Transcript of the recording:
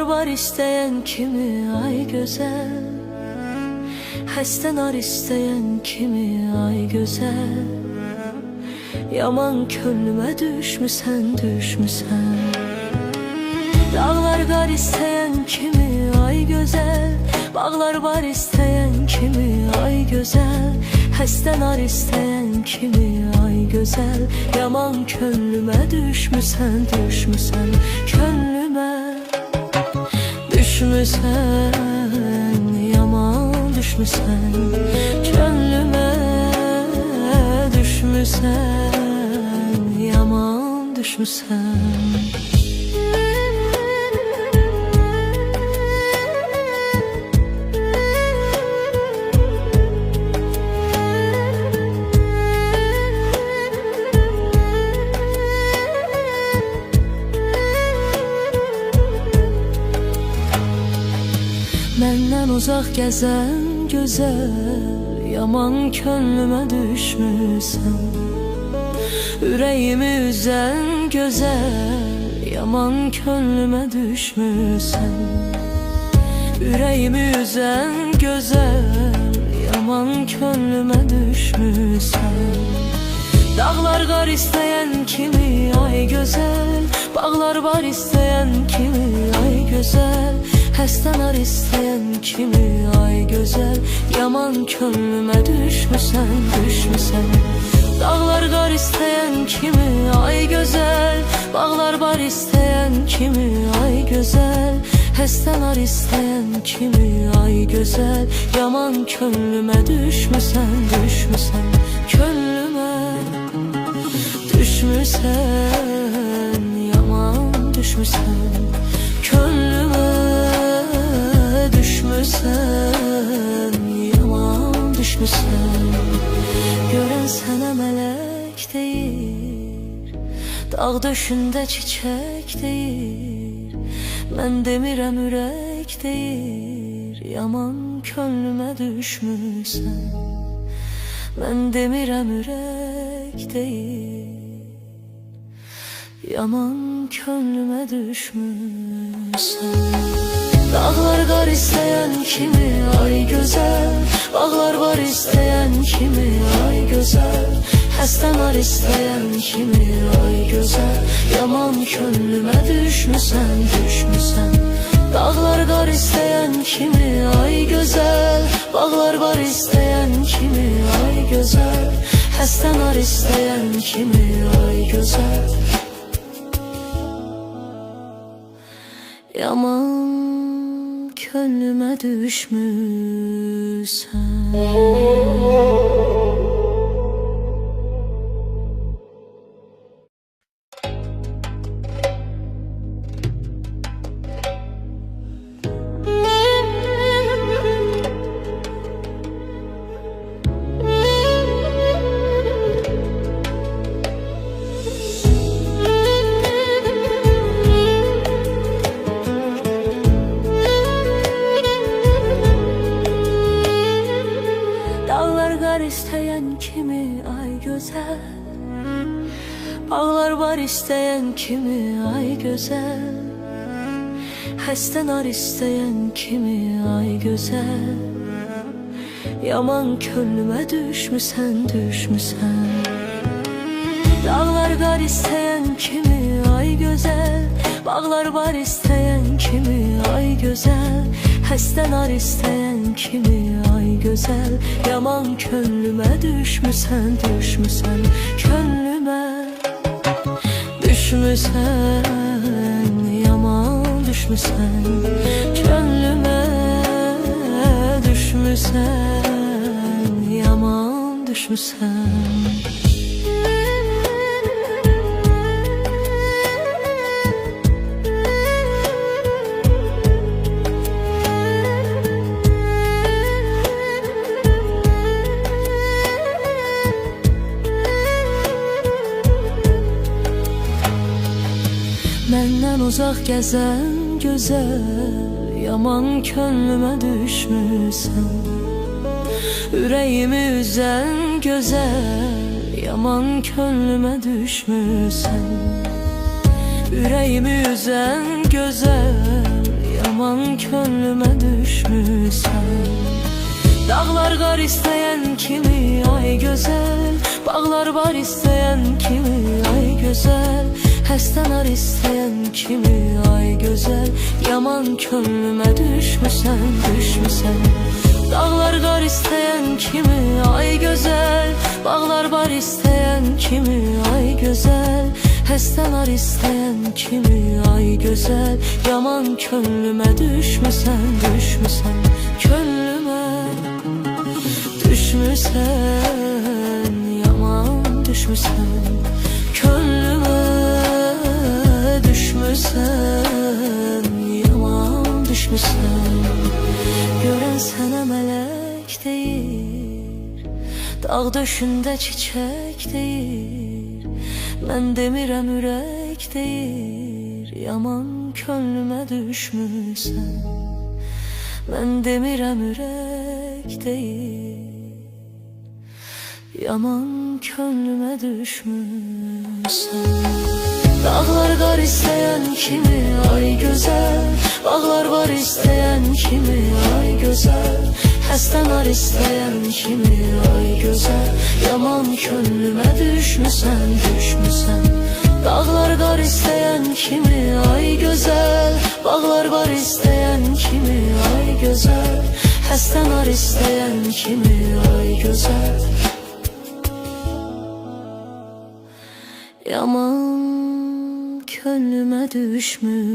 Dağlar var isteyen kimi ay güzel, Həsdən ar isteyen kimi ay güzel. Yaman könlümə düşmüsən, düşmüsən. Dağlar qar isteyen kimi ay güzel, Bağlar var isteyen kimi ay güzel. Həsdən ar isteyen kimi ay güzel. Yaman könlümə düşmüsən, düşmüsən. Könlümə düşmüsən, yaman düşmüsən. Könlümə düşmüsən, yaman düşmüsən. Məndən uzaq gəzən gözəl, Yaman könlümə düşmüsən. Ürəyimi üzən gözəl, Yaman könlümə düşmüsən. Ürəyimi üzən gözəl, Yaman könlümə düşmüsən. Dağlar qar isteyen kimi ay güzel, Bağlar var isteyen kimi ay güzel. Həsdən ar isteyen kimi ay güzel. Yaman könlümə düşmüsən, düşmüsən. Dağlar qar isteyen kimi ay güzel, Bağlar var isteyen kimi ay güzel. Həsdən ar isteyen kimi ay güzel. Yaman könlümə düşmüsən, düşmüsən. Könlümə düşmüsən, yaman düşmüsən. Könlümə düşmüsən, yaman düşmüsən. Görən sənə mələk deyir, dağ döşündə çiçək deyir. Mən demirəm ürək deyir, yaman könlümə düşmüsən. Mən demirəm ürək deyir, yaman könlümə düşmüsən. Dağlar qar isteyen kimi ay güzel, Bağlar var isteyen kimi ay güzel. Həsdən ar isteyen kimi ay güzel. Yaman könlümə düşmüsən, düşmüsən. Dağlar qar isteyen kimi ay güzel, Bağlar var isteyen kimi ay güzel. Həsdən ar isteyen kimi ay güzel. Yaman könlümə düşmüsən. İsteyen kimi ay güzel, Bağlar var isteyen kimi ay güzel. Həsdən ar isteyen kimi ay güzel. Yaman könlümə düşmüsən, düşmüsən. Dağlar qar isteyen kimi ay güzel, Bağlar var isteyen kimi ay güzel. Həsdən ar isteyen kimi ay güzel. Yaman könlümə düşmüsən, düşmüsən. Könlümə düşmüsən, yaman düşmüsən. Könlümə düşmüsən, yaman düşmüsən. Məndən uzaq gəzən gözəl, Yaman könlümə düşmüsən. Ürəyimi üzən gözəl, Yaman könlümə düşmüsən. Ürəyimi üzən gözəl, könlümə düşmüsən. Dağlar qar istəyən kimi ay gözəl, bağlar var istəyən kimi ay gözəl, həstənar istəyən kimi ay gözəl, yaman könlümə düşmüsən, düşmüsən. Dağlar qar istəyən kimi ay gözəl, bağlar var istəyən kimi ay gözəl, həstənar istəyən kimi ay gözəl, yaman könlümə düşmüsən, düşmüsən. Könlümə düşmüsən, yaman düşmüsən. Könlümə düşmüsən, yaman düşmüsən. Görən sənə mələk deyir, dağ döşündə çiçək deyir. Mən demirəm ürək deyir, yaman könlümə düşmüsən. Mən demirəm ürək deyir, yaman könlümə düşmüsən. Dağlar qar istəyən kimi ay gözəl, bağlar var istəyən kimi ay gözəl, həstənar istəyən kimi ay gözəl, yaman könlümə düşmüsən, düşmüsən. Dağlar qar istəyən kimi ay gözəl, bağlar var istəyən kimi ay gözəl, həstənar istəyən kimi ay gözəl, yaman könlümə düşmüsən.